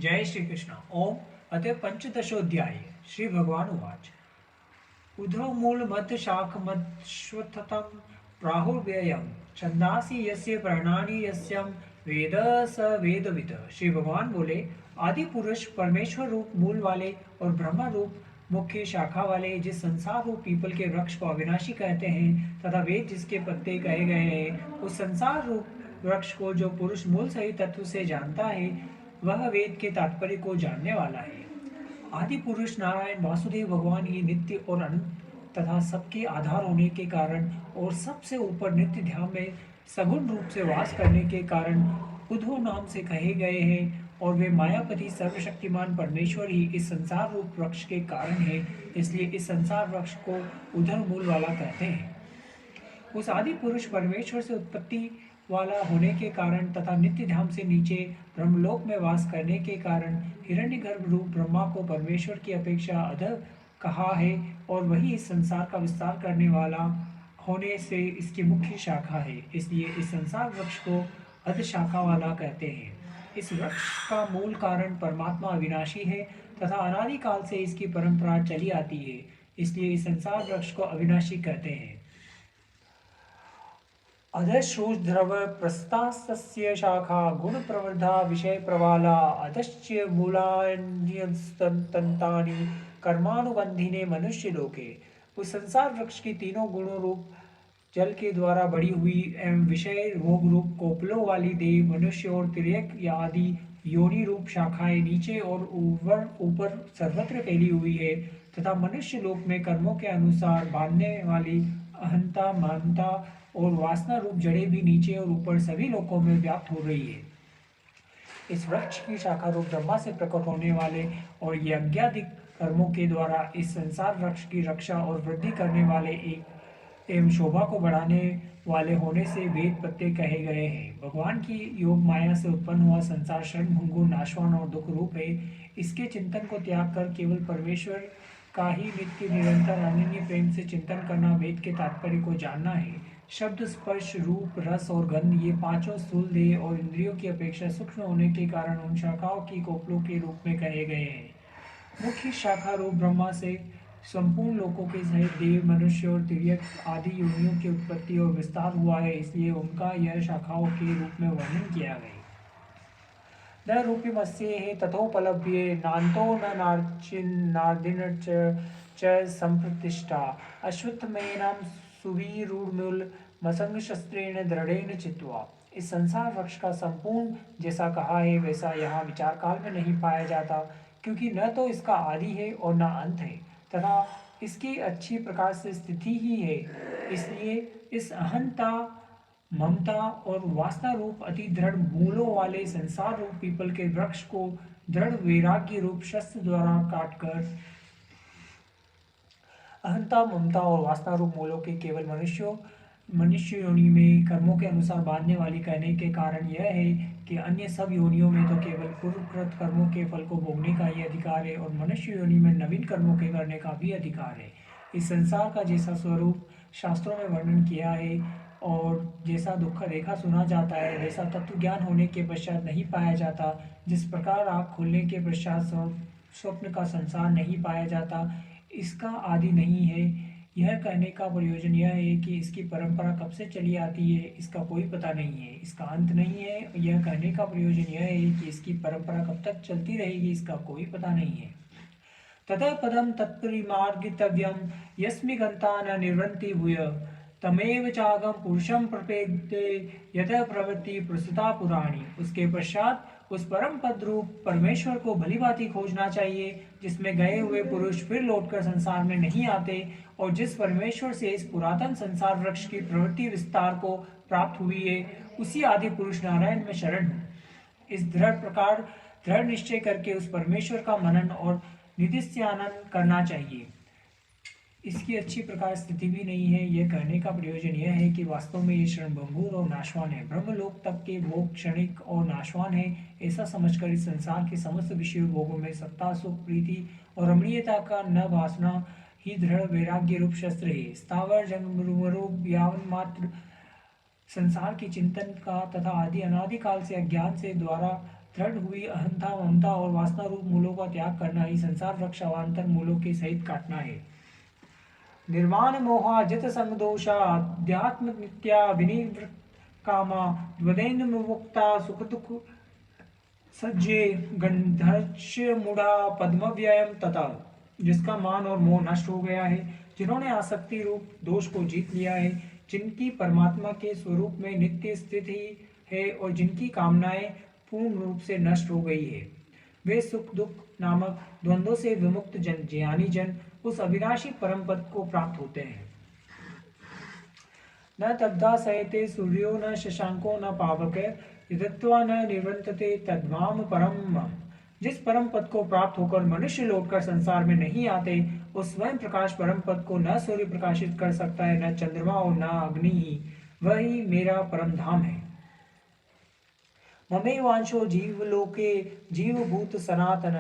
जय श्री कृष्ण। ओम अथ पंचदशोऽध्याय। श्री भगवान उवाच। उद्धव मूल मध्य शाख मध्वत्थतं प्राहुर्व्ययम् छंदासि यस्य पर्णानि यस्यं वेद स वेदविद। श्री भगवान बोले, आदि पुरुष परमेश्वर रूप मूल वाले और ब्रह्मा रूप मुख्य शाखा वाले जिस संसार रूप पीपल के वृक्ष को अविनाशी कहते हैं तथा वेद जिसके पत्ते कहे गए हैं, उस संसार रूप वृक्ष को जो पुरुष मूल सही तत्व से जानता है वह वेद के तात्पर्य को जानने वाला है। आदि पुरुष नारायण वासुदेव भगवान ही नित्य और अनंत तथा सबके आधार होने के कारण और सबसे ऊपर नित्य ध्यान में सगुण रूप से वास करने के कारण उद्धव नाम से कहे गए हैं और वे मायापति सर्वशक्तिमान परमेश्वर ही इस संसार रूप वृक्ष के कारण है। इसलिए इस संसार वृक्ष को उद्धव मूल वाला कहते हैं। उस आदि पुरुष परमेश्वर से उत्पत्ति वाला होने के कारण तथा नित्य धाम से नीचे ब्रह्मलोक में वास करने के कारण हिरण्यगर्भ रूप ब्रह्मा को परमेश्वर की अपेक्षा अधः कहा है और वही इस संसार का विस्तार करने वाला होने से इसकी मुख्य शाखा है। इसलिए इस संसार वृक्ष को अध शाखा वाला कहते हैं। इस वृक्ष का मूल कारण परमात्मा अविनाशी है तथा अनादिकाल से इसकी परंपरा चली आती है। इसलिए इस संसार वृक्ष को अविनाशी कहते हैं। अधश्रुद्रव प्रस्तास्तस्य शाखा गुण प्रवृद्धा विषय प्रवाला अधश्च मूलान्यस्तंतानि कर्मानुबंधिने मनुष्य लोके। उस संसार वृक्ष की तीनों गुणों रूप जल के द्वारा बढ़ी हुई एवं विषय भोग रूप कोपलों वाली देव मनुष्य और तिर्यक या आदि योनि रूप शाखाएं नीचे और ऊपर सर्वत्र फैली हुई है तथा मनुष्य लोक में कर्मों के अनुसार बांधने वाली अहंता महंता और वासना रूप जड़ें भी नीचे और ऊपर सभी लोकों में व्याप्त हो रही है। इस वृक्ष की शाखा रूप ब्रह्मा से प्रकट होने वाले और यज्ञादि कर्मों के द्वारा इस संसार वृक्ष की रक्षा और वृद्धि करने वाले एक एवं शोभा को बढ़ाने वाले होने से वेद पत्ते कहे गए हैं। भगवान की योग माया से उत्पन्न हुआ संसार क्षण भंगुर नाशवान और दुख रूप है। इसके चिंतन को त्याग कर केवल परमेश्वर का ही नित्य निरंतर अनन्य प्रेम से चिंतन करना वेद के तात्पर्य को जानना है। शब्द स्पर्श रूप रस और गंध ये पांचों स्थूल देह और इंद्रियों की अपेक्षा सूक्ष्म होने के कारण उन शाखाओं की कोपलों के रूप में कहे गए हैं। मुख्य शाखा रूप ब्रह्मा से संपूर्ण लोकों के सहित देव मनुष्य और तिर्यक आदि योनियों की उत्पत्ति और विस्तार हुआ है। इसलिए उनका यह शाखाओं के रूप में वर्णन किया गया। न रूपिमस्ये तथोपलभ्ये नान्तो न नार्दिन च संप्रतिष्ठा अश्वत्थमेनं सुवीरूढमूल मसंग शस्त्रेण दृढ़ेन चित्वा। इस संसार वृक्ष का संपूर्ण जैसा कहा है वैसा यहाँ विचार काल में नहीं पाया जाता, क्योंकि न तो इसका आदि है और न अंत है तथा इसकी अच्छी प्रकार से स्थिति ही है। इसलिए इस अहंता ममता और वासना रूप अति दृढ़ मूलों वाले संसार रूप पीपल के वृक्ष को दृढ़ वैराग्य रूप शस्त्र द्वारा काटकर अहंता ममता और वासना रूप मूलों के केवल मनुष्य योनि में कर्मों के अनुसार बांधने वाली कहने के कारण यह है कि अन्य सब योनियों में तो केवल पूर्वकृत कर्मों के फल को भोगने का ही अधिकार है और मनुष्य योनि में नवीन कर्मों के करने का भी अधिकार है। इस संसार का जैसा स्वरूप शास्त्रों में वर्णन किया है और जैसा दुख देखा सुना जाता है वैसा तत्व ज्ञान होने के पश्चात नहीं पाया जाता। जिस प्रकार आँख खुलने के पश्चात स्वप्न का संसार नहीं पाया जाता, इसका आदि नहीं है। यह कहने का प्रयोजन यह है कि इसकी परंपरा कब से चली आती है इसका कोई पता नहीं है, इसका अंत नहीं है। यह कहने का प्रयोजन यह है कि इसकी परंपरा कब तक चलती रहेगी इसका कोई पता नहीं है। ततः पदम तत्परिमार्गितव्यम यस्मि गंता न निवृत्ति भूय तमेव चागम पुरुषम प्रपेदे यतः प्रवृत्ति प्रस्तुता पुराणी। उसके पश्चात उस परम पद रूप परमेश्वर को भली भांति खोजना चाहिए जिसमें गए हुए पुरुष फिर लौटकर संसार में नहीं आते और जिस परमेश्वर से इस पुरातन संसार वृक्ष की प्रवृत्ति विस्तार को प्राप्त हुई है उसी आदि पुरुष नारायण में शरण हूँ। इस दृढ़ निश्चय करके उस परमेश्वर का मनन और निधिस्यानन करना चाहिए। इसकी अच्छी प्रकार स्थिति भी नहीं है। यह कहने का प्रयोजन यह है कि वास्तव में ये क्षण भंगुर और नाशवान है। ब्रह्मलोक तक के भोग क्षणिक और नाशवान है। ऐसा समझकर इस संसार के समस्त विषय भोगों में सत्ता सुख प्रीति और रमणीयता का न वासना ही दृढ़ वैराग्य रूप शस्त्र है। स्थावर जंगम यावन मात्र संसार के चिंतन का तथा आदि अनादिकाल से अज्ञान से द्वारा दृढ़ हुई अहंता, ममता और वासना रूप मूलों का त्याग करना ही संसार वृक्ष अवान्तर मूलों के सहित काटना है। निर्वाण मोहा जित संग दोषा अध्यात्म नित्या विनिवृत कामा द्वदेन मुक्ता सुख दुख सज्जे गंधर्ष मुड़ा पद्मव्ययम तथा, जिसका मान और मोह नष्ट हो गया है, जिन्होंने आसक्ति रूप दोष को जीत लिया है, जिनकी परमात्मा के स्वरूप में नित्य स्थिति है और जिनकी कामनाएं पूर्ण रूप से नष्ट हो गई है, वे सुख दुख नामक द्वंद्वों से विमुक्त जन ज्ञानी जन उस अविनाशी परम पद को प्राप्त होते हैं। न तब्धा सहते सूर्यो न शशांको न पावक यदत्वा न निवर्तते तद्माम परम मम। जिस परम पद को प्राप्त होकर मनुष्य लौटकर संसार में नहीं आते, उस स्वयं प्रकाश परम पद को न सूर्य प्रकाशित कर सकता है, न चंद्रमा और न अग्नि ही, वही मेरा परम धाम है। ममेवांशो जीवलोके जीवभूत सनातन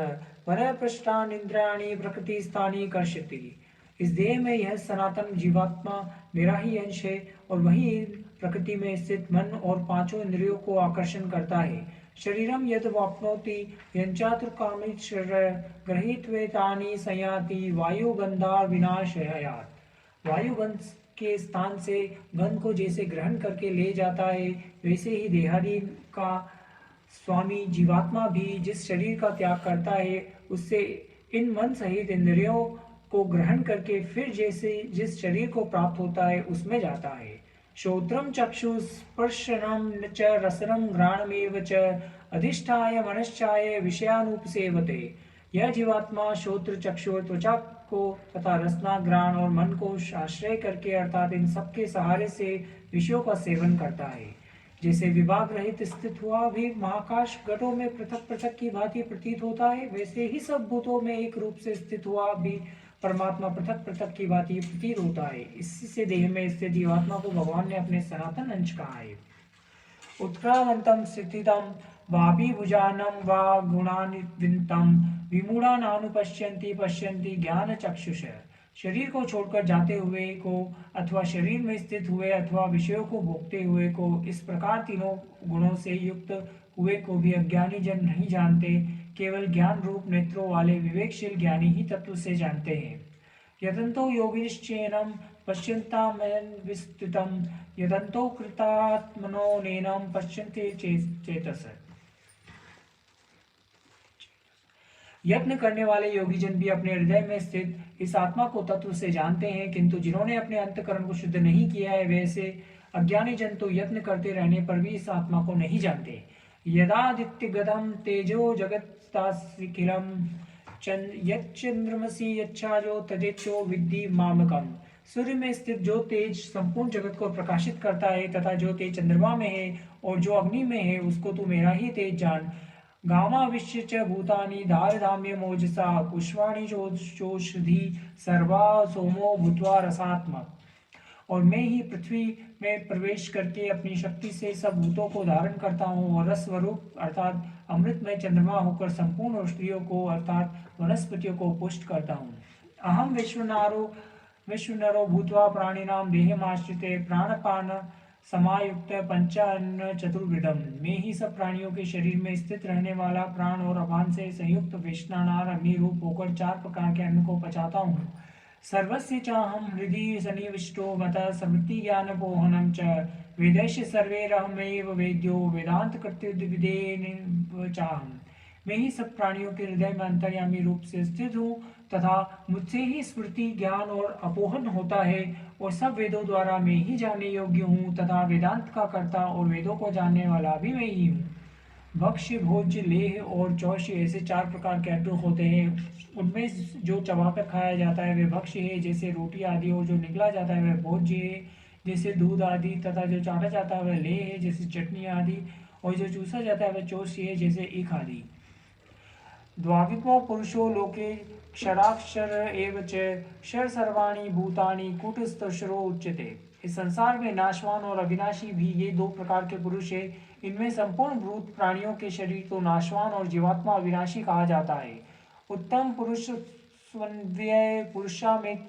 मन पृष्ठान इंद्रियाणि प्रकृति स्थानी कर्षति। इस देह में यह सनातन जीवात्मा मेरा ही अंश है और वही प्रकृति में स्थित मन और पांचों इंद्रियों को आकर्षण करता है। शरीरम यद वाप्नोति यंचातुर्कामीश्वर गृहीत्वेतानि संयाति वायुगंधा विनाशयात्। वायुगंध के स्थान से गंध को जैसे ग्रहण करके ले जाता है, वैसे ही देहादि का स्वामी जीवात्मा भी जिस शरीर का त्याग करता है, उससे इन मन सहित इंद्रियों को ग्रहण करके फिर जैसे जिस शरीर को प्राप्त होता है उसमें जाता है। श्रोत्रम चक्षुस्पर्शनम च रसनम घ्राणमेव च अधिष्ठाय मनश्चाय विषयानुपसेवते। यह जीवात्मा श्रोत्र चक्षु त्वचा को तथा रसना घ्राण और मन को आश्रय करके अर्थात इन सबके सहारे से विषयों का सेवन करता है। जैसे विभाग रहित स्थित हुआ भी महाकाश घटों में पृथक पृथक की भांति प्रतीत होता है, वैसे ही सब भूतों में एक रूप से स्थित हुआ भी परमात्मा पृथक पृथक की भांति प्रतीत होता है। इससे देह में स्थित जीवात्मा को भगवान ने अपने सनातन अंश कहा है। उत्क्रामंतम स्थितम वापि भुजानम वा गुणान्वितम विमूढ़ानानुपश्यन्ति पश्यन्ति ज्ञान चक्षुष। शरीर को छोड़कर जाते हुए को अथवा शरीर में स्थित हुए अथवा विषयों को भोगते हुए को, इस प्रकार तीनों गुणों से युक्त हुए को भी अज्ञानी जन नहीं जानते, केवल ज्ञान रूप नेत्रों वाले विवेकशील ज्ञानी ही तत्व से जानते हैं। यदंतो योगिश्चैनम पश्यन्तामन्विस्तुतम यदंतो कृतात्मनो नैनम पश्यन्ते चेतस। यत्न करने वाले योगी जन भी अपने हृदय में स्थित इस आत्मा को तत्व से जानते हैं, किंतु जिन्होंने अपने अंतकरण को शुद्ध नहीं किया है, वैसे अज्ञानी जन तो यत्न करते रहने पर भी इस आत्मा को नहीं जानते। यदादित्य गदम तेजो जगत्तास्किलम यच्चंद्रमसि यच्छाजो तदेच्छो विद्धि मामकम। सूर्य में स्थित जो तेज संपूर्ण जगत को प्रकाशित करता है तथा जो तेज चंद्रमा में है और जो अग्नि में है, उसको तू मेरा ही तेज जान। गामाविश्य च भूतानि धारधाम्य मोजसा पुष्पाणि चोषधि सर्वा सोमो भूत्वा रसात्मक। और मैं ही पृथ्वी में प्रवेश करके अपनी शक्ति से सब भूतों को धारण करता हूँ और रस स्वरूप अर्थात अमृत में चंद्रमा होकर संपूर्ण औषधियों को अर्थात वनस्पतियों को पुष्ट करता हूँ। अहम विश्वनरो भूत्वा प्राणिनाम देहमाश्रिते प्राणपान समायुक्त पंचान्न चतुर्विधम। मैं ही सब प्राणियों के शरीर में स्थित रहने वाला प्राण और अपान से संयुक्त विष्णानार अग्नि रूप होकर 4 प्रकार के अन्न को पचाता हूँ। सर्वस्य चाहम हृदि सन्निविष्टो मतः स्मृति ज्ञान पोहनम च वेदैश्च सर्वैरहमेव वेद्यो वेदांत कृत्युद्विदेन चाहम। मैं ही सब प्राणियों के हृदय में अंतर्यामी रूप से स्थित हूँ तथा मुझसे ही स्मृति ज्ञान और अपोहन होता है और सब वेदों द्वारा मैं ही जानने योग्य हूँ तथा वेदांत का कर्ता और वेदों को जानने वाला भी मैं ही हूँ। भक्ष्य भोज्य लेह और चौष्य ऐसे 4 प्रकार के अन्न होते हैं। उनमें जो चबाकर खाया जाता है वह भक्ष्य है, जैसे रोटी आदि, और जो निगला जाता है वह भोज्य है, जैसे दूध आदि, तथा जो चाटा जाता है वह लेह है, जैसे चटनी आदि, और जो चूसा जाता है वह चौष्य है, जैसे ईख आदि। द्वाविमो पुरुषो लोके क्षराक्षर एव च क्षर सर्वाणि भूतानि कूटस्थशरो उच्यते। इस संसार में नाशवान और अविनाशी भी ये 2 प्रकार के पुरुष है। इनमें संपूर्ण भूत प्राणियों के शरीर तो नाशवान और जीवात्मा अविनाशी कहा जाता है। उत्तम पुरुष स्वन्व्यय पुरुषा में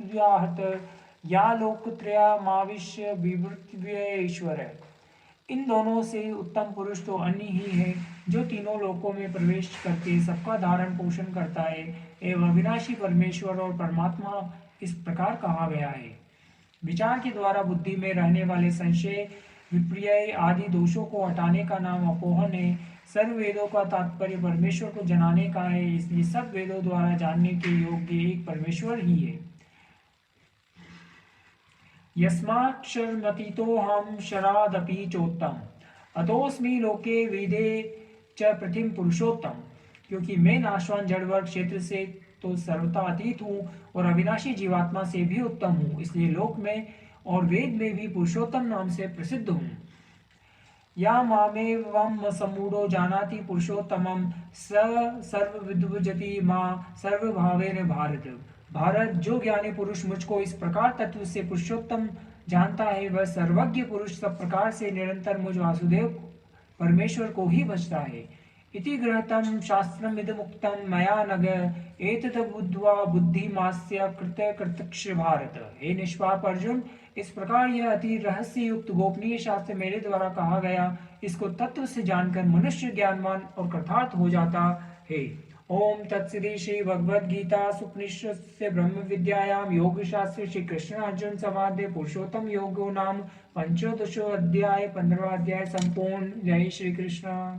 या लोकत्रया माविश्य विवृत्व्यय ईश्वर। इन दोनों से उत्तम पुरुष तो अन्य ही है। जो तीनों लोकों में प्रवेश करके सबका धारण पोषण करता है एवं अविनाशी परमेश्वर और परमात्मा इस प्रकार कहा गया है। विचार के द्वारा बुद्धि में रहने वाले संशय, विपर्य आदि दोषों को हटाने का नाम अपोहन है। सर्व वेदों का तात्पर्य परमेश्वर को जनाने का है, इसलिए सब वेदों द्वारा जानने के योग्य एक परमेश्वर ही है। यस्माक्षरमतीतोऽहं शरादपि चोत्तम अतोऽस्मि लोके वेदे च प्रतिम पुरुषोत्तम। क्योंकि मैं नाशवान जड़वर्ग क्षेत्र से तो सर्वथा अतीत हूँ और अविनाशी जीवात्मा से भी उत्तम हूँ, इसलिए लोक में और वेद में भी पुरुषोत्तम नाम से प्रसिद्ध हूँ। या मामेवं समूढ़ो जानाति पुरुषोत्तमं स सर्वविद्विजति मां सर्वभावेन भारत। भारत, जो ज्ञानी पुरुष मुझको इस प्रकार तत्व से पुरुषोत्तम जानता है, वह सर्वज्ञ पुरुष सब प्रकार से निरंतर मुझ वासुदेव परमेश्वर को ही भजता है। इति गृहतं शास्त्रमिदमुक्तं मया नघ एतद्बुद्ध्वा बुद्धिमास्य कृतकृतक्ष भारत। हे निष्पाप अर्जुन, इस प्रकार यह अति रहस्य युक्त गोपनीय शास्त्र मेरे द्वारा कहा गया, इसको तत्व से जानकर मनुष्य ज्ञानवान और कृतार्थ हो जाता है। ओम तत्सदि श्री भगवद गीता सुपनिषत्सु ब्रह्म विद्यायां योग शास्त्र श्री कृष्ण अर्जुन संवादे पुरुषोत्तम योगो नाम पंचोदशो अध्याय 15वां अध्याय संपूर्ण। जय श्री कृष्ण।